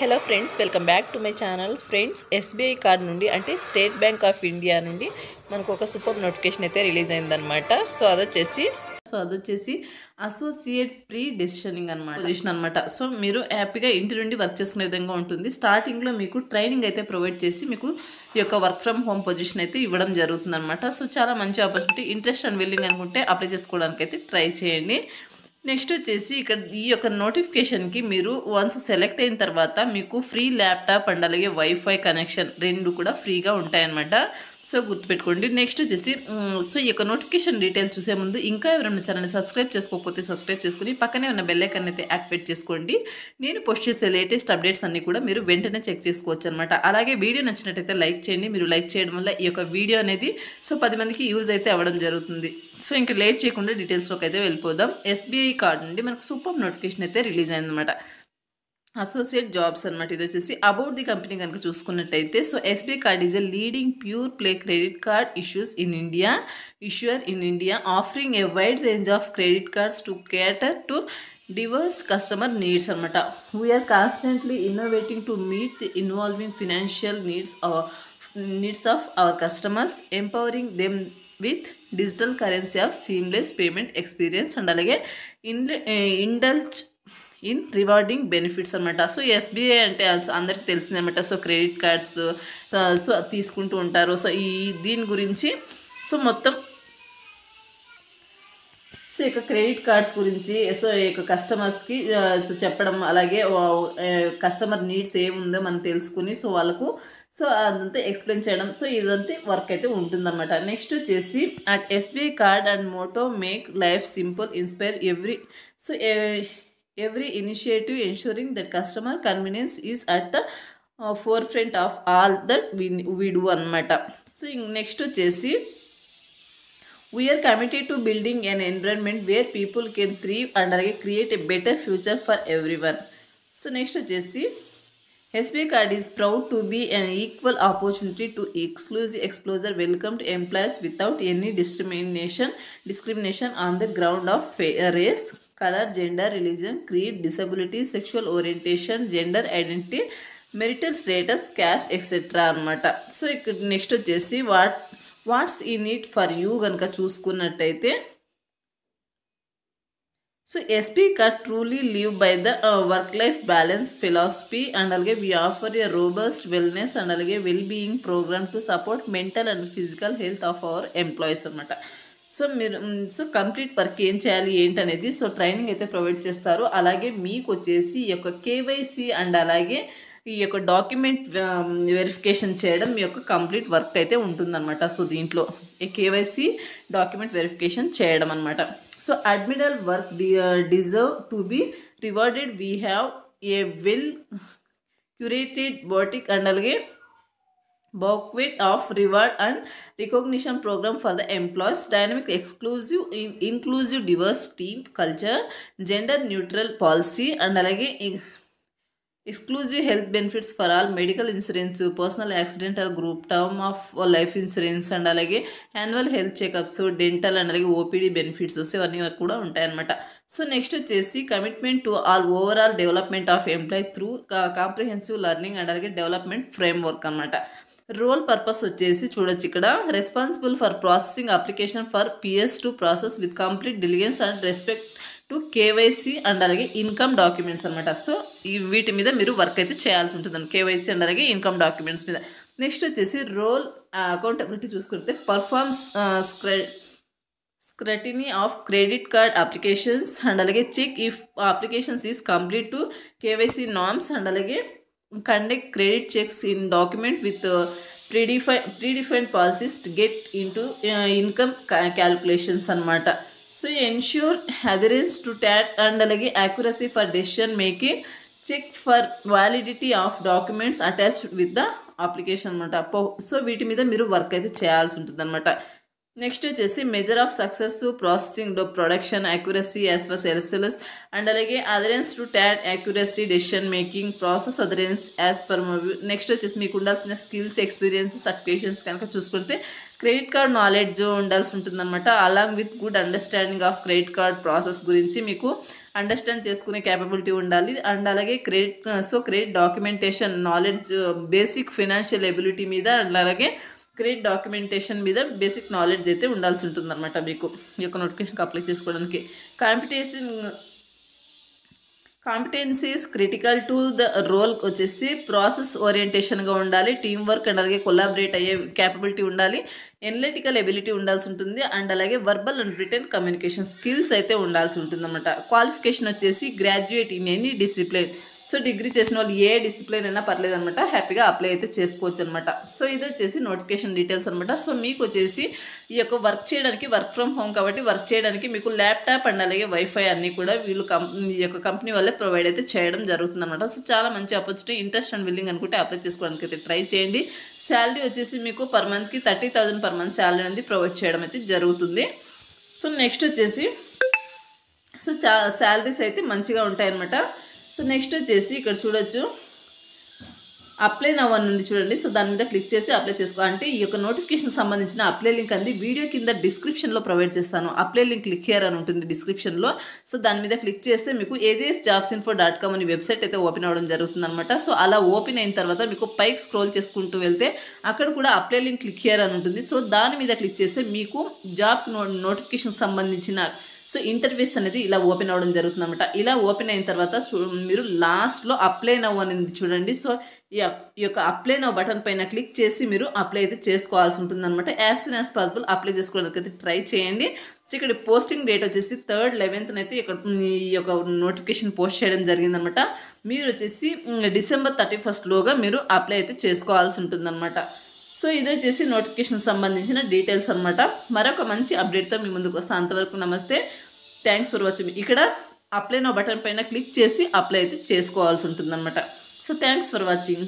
Hello friends, welcome back to my channel. Friends, SBI card నుండి అంటే state bank of India నుండి మనకు ఒక సూపర్ నోటిఫికేషన్ అయితే రిలీజ్ అయిందనమాట. సో అదొచ్చేసి అసోసియేట్ ప్రీ డెసిషనింగ్ అనమాట పొజిషన్ అనమాట. సో మీరు హ్యాపీగా ఇంటి నుండి వర్క్ చేసుకునే విధంగా ఉంటుంది. స్టార్టింగ్లో మీకు ట్రైనింగ్ అయితే ప్రొవైడ్ చేసి మీకు ఈ యొక్క వర్క్ ఫ్రమ్ హోమ్ పొజిషన్ అయితే ఇవ్వడం జరుగుతుంది అనమాట. సో చాలా మంచి ఆపర్చునిటీ. ఇంట్రెస్ట్ అండ్ విల్లింగ్ అనుకుంటే అప్లై చేసుకోవడానికి అయితే ట్రై చేయండి. నెక్స్ట్ వచ్చేసి ఇక్కడ ఈ యొక్క నోటిఫికేషన్కి మీరు వన్స్ సెలెక్ట్ అయిన తర్వాత మీకు ఫ్రీ ల్యాప్టాప్ అండ్ అలాగే వైఫై కనెక్షన్ రెండు కూడా ఫ్రీగా ఉంటాయన్నమాట. సో గుర్తుపెట్టుకోండి. నెక్స్ట్ వచ్చేసి సో ఈ యొక్క నోటిఫికేషన్ డీటెయిల్స్ చూసే ముందు ఇంకా ఎవరైనా ఛానల్ని సబ్స్క్రైబ్ చేసుకోకపోతే సబ్స్క్రైబ్ చేసుకుని పక్కనే ఉన్న బెల్ ఐకాన్ అయితే యాక్టివేట్ చేసుకోండి. నేను పోస్ట్ చేసే లేటెస్ట్ అప్డేట్స్ అన్నీ కూడా మీరు వెంటనే చెక్ చేసుకోవచ్చు అనమాట. అలాగే వీడియో నచ్చినట్టయితే లైక్ చేయండి. మీరు లైక్ చేయడం వల్ల ఈ యొక్క వీడియో అనేది సో 10 మందికి యూజ్ అయితే అవ్వడం జరుగుతుంది. సో ఇంకా లేట్ చేయకుండా డీటెయిల్స్లోకి అయితే వెళ్ళిపోదాం. ఎస్బీఐ కార్డ్ నుండి మనకు సూపర్ నోటిఫికేషన్ అయితే రిలీజ్ అయిందనమాట. అసోసియేట్ జాబ్స్ అనమాట. ఇది వచ్చేసి అబౌట్ ది కంపెనీ కనుక చూసుకున్నట్టయితే so SBI card is a leading pure play credit card issuer in India offering A wide range of credit cards to కేటర్ to diverse customer needs అనమాట. We are constantly innovating to meet the evolving financial needs of our customers, empowering them with digital currency of seamless payment experience and అలాగే indulge in rewarding benefits అనమాట. So SBI అంటే అందరికీ తెలిసింది అనమాట. So credit cards so తీసుకుంటూ ఉంటారు. So దీని గురించి సో మొత్తం సో ఈ యొక్క క్రెడిట్ కార్డ్స్ గురించి సో ఈ యొక్క కస్టమర్స్కి సో చెప్పడం, అలాగే కస్టమర్ నీడ్స్ ఏముందో మనం తెలుసుకుని సో వాళ్ళకు సో అదంతా ఎక్స్ప్లెయిన్ చేయడం. సో ఇదంతా వర్క్ అయితే ఉంటుందన్నమాట. నెక్స్ట్ వచ్చేసి at SBI card and motto make life simple, inspire every initiative ensuring that customer convenience is at the forefront of all that we do అనమాట. సో నెక్స్ట్ వచ్చేసి we are committed to building an environment where people can thrive and create a better future for everyone. So next వచ్చేసి SBI card is proud to be an equal opportunity to exclusive exposure welcome to employees without any discrimination on the ground of race, color, gender, religion, creed, disability, sexual orientation, gender identity, marital status, caste, etc. అనమాట. So ఇక్కడ next వచ్చేసి what's in it for you కనుక చూసుకున్నట్టయితే so SBI card truly live by the work life balance philosophy and అలాగే we offer a robust wellness and అలాగే well being programme to support mental and physical health of our employees అనమాట. So మీరు so complete work ఏం చేయాలి ఏంటనేది so training అయితే provide చేస్తారు. అలాగే మీకు వచ్చేసి ఈ యొక్క కేవైసీ అండ్ అలాగే ఈ యొక్క డాక్యుమెంట్ వెరిఫికేషన్ చేయడం మీ యొక్క కంప్లీట్ వర్క్ అయితే ఉంటుందన్నమాట. సో దీంట్లో ఈ కేవైసీ డాక్యుమెంట్ వెరిఫికేషన్ చేయడం అనమాట. So admiral work deserve to be rewarded. We have a well curated boutique and అలాగే bouquet of reward and recognition program for the employees, dynamic inclusive diverse team culture, gender neutral policy and alage exclusive health benefits for all, medical insurance, personal accidental group term of life insurance and alage annual health checkups, dental and alage OPD benefits ఇవన్నీ కూడా ఉంటాయన్నమాట. So next వచ్చేసి commitment to all overall development of employee through comprehensive learning and అలాగే development framework అనమాట. Role purpose వచ్చేసి చూడొచ్చు ఇక్కడ, responsible for processing application for PS to process with complete diligence and respect to KYC and అలాగే income documents అనమాట. So వీటి మీద మీరు వర్క్ అయితే చేయాల్సి ఉంటుందండి, కేవైసీ అండ్ అలాగే ఇన్కమ్ డాక్యుమెంట్స్ మీద. నెక్స్ట్ వచ్చేసి రోల్ అకౌంటబిలిటీ చూసుకుంటే performs స్క్రటినీ of credit card applications and అలాగే check if applications is complete to KYC norms and అలాగే conduct credit checks in document with predefined policies to get into income calculations అనమాట. So ensure adherence to TAT and అలాగే accuracy for decision making, check for validity of documents attached with the application అనమాట. So వీటి మీద మీరు work అయితే చేయాల్సి ఉంటుంది అనమాట. నెక్స్ట్ వచ్చేసి measure of success processing production accuracy as for LSLS and అలాగే adherence to TAT accuracy decision making process adherence as per movie. Next వచ్చేసి మీకు ఉండాల్సిన స్కిల్స్, ఎక్స్పీరియన్స్, సర్టిఫికేషన్స్ కనుక చూసుకుంటే క్రెడిట్ కార్డ్ నాలెడ్జ్ ఉండాల్సి ఉంటుందన్నమాట. Along with good understanding of credit card process గురించి మీకు అండర్స్టాండ్ చేసుకునే క్యాపబిలిటీ ఉండాలి. అండ్ అలాగే credit documentation knowledge, basic financial ability మీద, అలాగే క్రెడిట్ డాక్యుమెంటేషన్ మీద బేసిక్ నాలెడ్జ్ అయితే ఉండాల్సి ఉంటుందన్నమాట మీకు ఈ యొక్క నోటిఫికేషన్కి అప్లై చేసుకోవడానికి. Competencies critical to the role వచ్చేసి ప్రాసెస్ ఓరియంటేషన్గా ఉండాలి, టీం వర్క్ అండ్ అలాగే కొలాబరేట్ అయ్యే క్యాపబిలిటీ ఉండాలి, ఎనలిటికల్ ఎబిలిటీ ఉండాల్సి ఉంటుంది, అండ్ అలాగే verbal and written communication skills అయితే ఉండాల్సి ఉంటుందన్నమాట. క్వాలిఫికేషన్ వచ్చేసి graduate in any discipline. So degree చేసిన వాళ్ళు ఏ డిసిప్లిన్ అయినా పర్లేదు అనమాట, హ్యాపీగా అప్లై అయితే చేసుకోవచ్చు అనమాట. సో ఇది వచ్చేసి నోటిఫికేషన్ డీటెయిల్స్ అనమాట. సో మీకు వచ్చేసి ఈ యొక్క వర్క్ చేయడానికి వర్క్ ఫ్రమ్ హోమ్ కాబట్టి వర్క్ చేయడానికి మీకు ల్యాప్టాప్ అండ్ అలాగే వైఫై అన్నీ కూడా వీళ్ళు ఈ యొక్క కంపెనీ వాళ్ళే ప్రొవైడ్ అయితే చేయడం జరుగుతుంది అనమాట. సో చాలా మంచి ఆపర్చునిటీ. ఇంట్రెస్ట్ అండ్ విల్లింగ్ అనుకుంటే అప్లై చేసుకోవడానికి అయితే ట్రై చేయండి. శాలరీ వచ్చేసి మీకు పర్ మంత్కి 30,000 పర్ మంత్ శాలరీ అనేది ప్రొవైడ్ చేయడం అయితే జరుగుతుంది. సో నెక్స్ట్ వచ్చేసి శాలరీస్ అయితే మంచిగా ఉంటాయన్నమాట. సో నెక్స్ట్ వచ్చేసి ఇక్కడ చూడొచ్చు అప్లై నవ్ అని ఉంది చూడండి. సో దాని మీద క్లిక్ చేసి అప్లై చేసుకో. అంటే ఈ యొక్క నోటిఫికేషన్ సంబంధించిన అప్లై లింక్ అనేది వీడియో కింద డిస్క్రిప్షన్లో ప్రొవైడ్ చేస్తాను. అప్లై లింక్ క్లిక్ హియర్ అని ఉంటుంది డిస్క్రిప్షన్లో. సో దాని మీద క్లిక్ చేస్తే మీకు ajsjobsinfo.com అనే వెబ్సైట్ అయితే ఓపెన్ అవ్వడం జరుగుతుంది అనమాట. సో అలా ఓపెన్ అయిన తర్వాత మీకు పైకి స్క్రోల్ చేసుకుంటూ వెళ్తే అక్కడ కూడా అప్లై లింక్ క్లిక్ హియర్ అని ఉంటుంది. సో దాని మీద క్లిక్ చేస్తే మీకు జాబ్ నోటిఫికేషన్ సంబంధించిన ఇంటర్వ్యూస్ అనేది ఇలా ఓపెన్ అవ్వడం జరుగుతుంది అనమాట. ఇలా ఓపెన్ అయిన తర్వాత మీరు లాస్ట్లో అప్లై నవ్ అనేది చూడండి. సో ఈ యొక్క అప్లై నవ్ బటన్ పైన క్లిక్ చేసి మీరు అప్లై అయితే చేసుకోవాల్సి ఉంటుంది అనమాట. As soon as possible apply చేసుకోవడానికి అయితే ట్రై చేయండి. సో ఇక్కడ పోస్టింగ్ డేట్ వచ్చేసి 3rd 11th అయితే ఇక్కడ ఈ యొక్క నోటిఫికేషన్ పోస్ట్ చేయడం జరిగిందనమాట. మీరు వచ్చేసి December 31st మీరు అప్లై అయితే చేసుకోవాల్సి ఉంటుందన్నమాట. సో ఇది వచ్చేసి నోటిఫికేషన్ సంబంధించిన డీటెయిల్స్ అనమాట. మరొక మంచి అప్డేట్తో మీ ముందుకు వస్తాను. అంతవరకు నమస్తే, థ్యాంక్స్ ఫర్ వాచింగ్. ఇక్కడ అప్లై నో బటన్ పైన క్లిక్ చేసి అప్లై అయితే చేసుకోవాల్సి ఉంటుందన్నమాట. So thanks for watching.